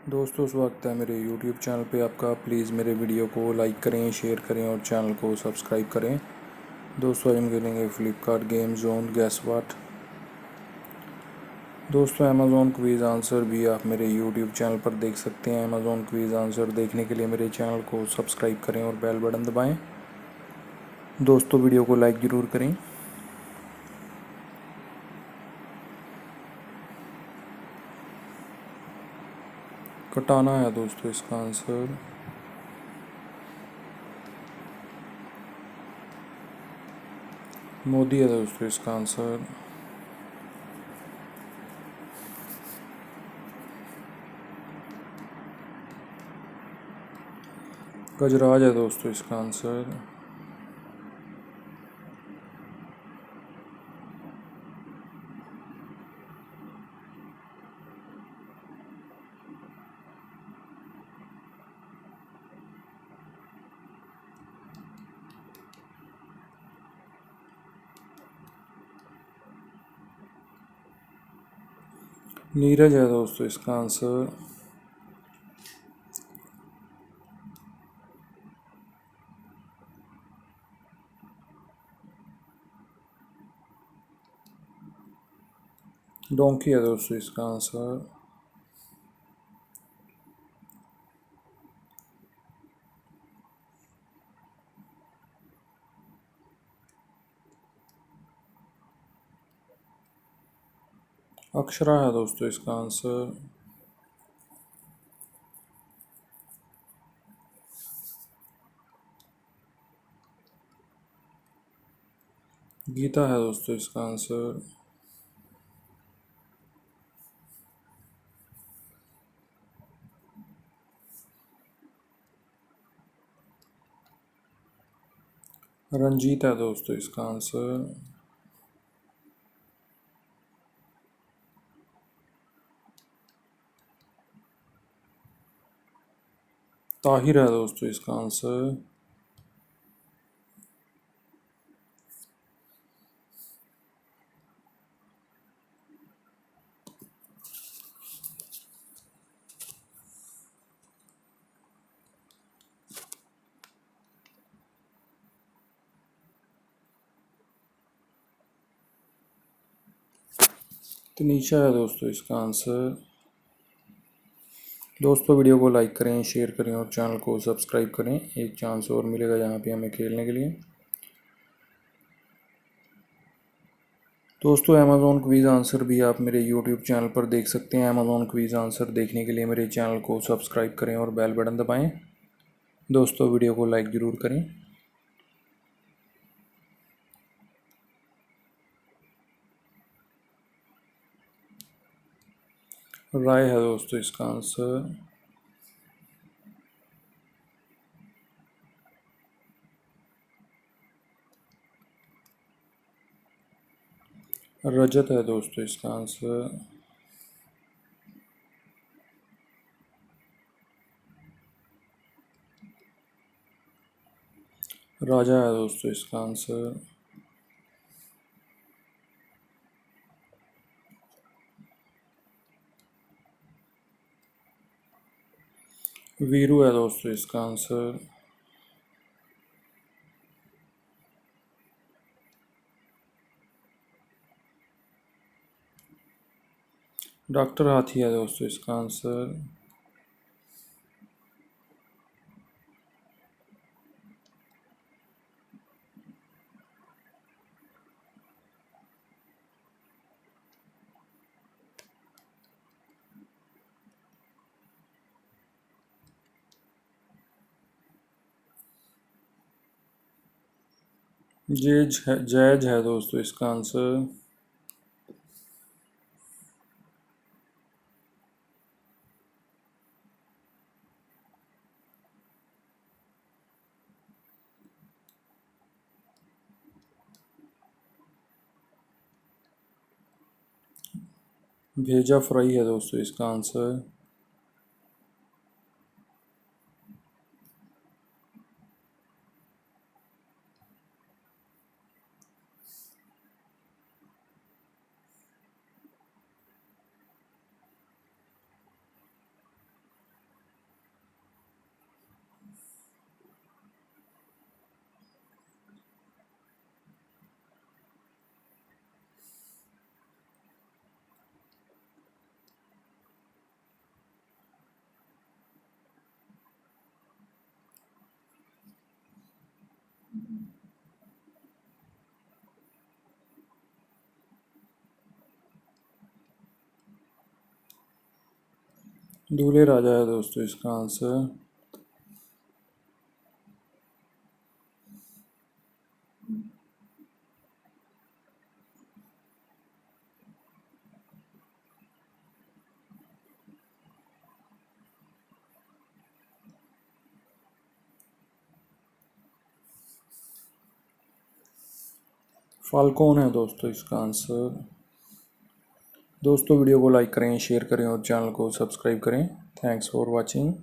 दोस्तों स्वागत है मेरे YouTube चैनल पे आपका। प्लीज़ मेरे वीडियो को लाइक करें, शेयर करें और चैनल को सब्सक्राइब करें। दोस्तों आज हम खेलेंगे Flipkart game zone gas what. दोस्तों अमेज़ॉन क्विज़ आंसर भी आप मेरे YouTube चैनल पर देख सकते हैं। अमेज़ॉन क्विज़ आंसर देखने के लिए मेरे चैनल को सब्सक्राइब करें और बेल बटन दबाएँ। दोस्तों वीडियो को लाइक ज़रूर करें। कटाना है दोस्तों इसका आंसर। मोदी है दोस्तों इसका आंसर। गजराज है दोस्तों इसका आंसर। नीरज है दोस्तों इसका आंसर। डोंकी है दोस्तों इसका आंसर। अक्षरा है दोस्तों इसका आंसर। गीता है दोस्तों इसका आंसर। रंजीत है दोस्तों इसका आंसर। ताहिर है दोस्तों इसका आंसर। तनीषा है दोस्तों इसका आंसर। दोस्तों वीडियो को लाइक करें, शेयर करें और चैनल को सब्सक्राइब करें। एक चांस और मिलेगा यहाँ पे हमें खेलने के लिए। दोस्तों अमेज़ॉन क्विज़ आंसर भी आप मेरे YouTube चैनल पर देख सकते हैं। अमेज़ॉन क्विज़ आंसर देखने के लिए मेरे चैनल को सब्सक्राइब करें और बेल बटन दबाएं। दोस्तों वीडियो को लाइक ज़रूर करें। राय है दोस्तों इसका आंसर। रजत है दोस्तों इसका आंसर। राजा है दोस्तों इसका आंसर। वीरू है दोस्तों इसका आंसर। डॉक्टर हाथी है दोस्तों इसका आंसर। जैज है दोस्तों इसका आंसर। भेजा फ्राई है दोस्तों इसका आंसर। दूल्हे राजा है दोस्तों इसका आंसर। फाल्कोन है दोस्तों इसका आंसर। दोस्तों वीडियो को लाइक करें, शेयर करें और चैनल को सब्सक्राइब करें। Thanks for watching.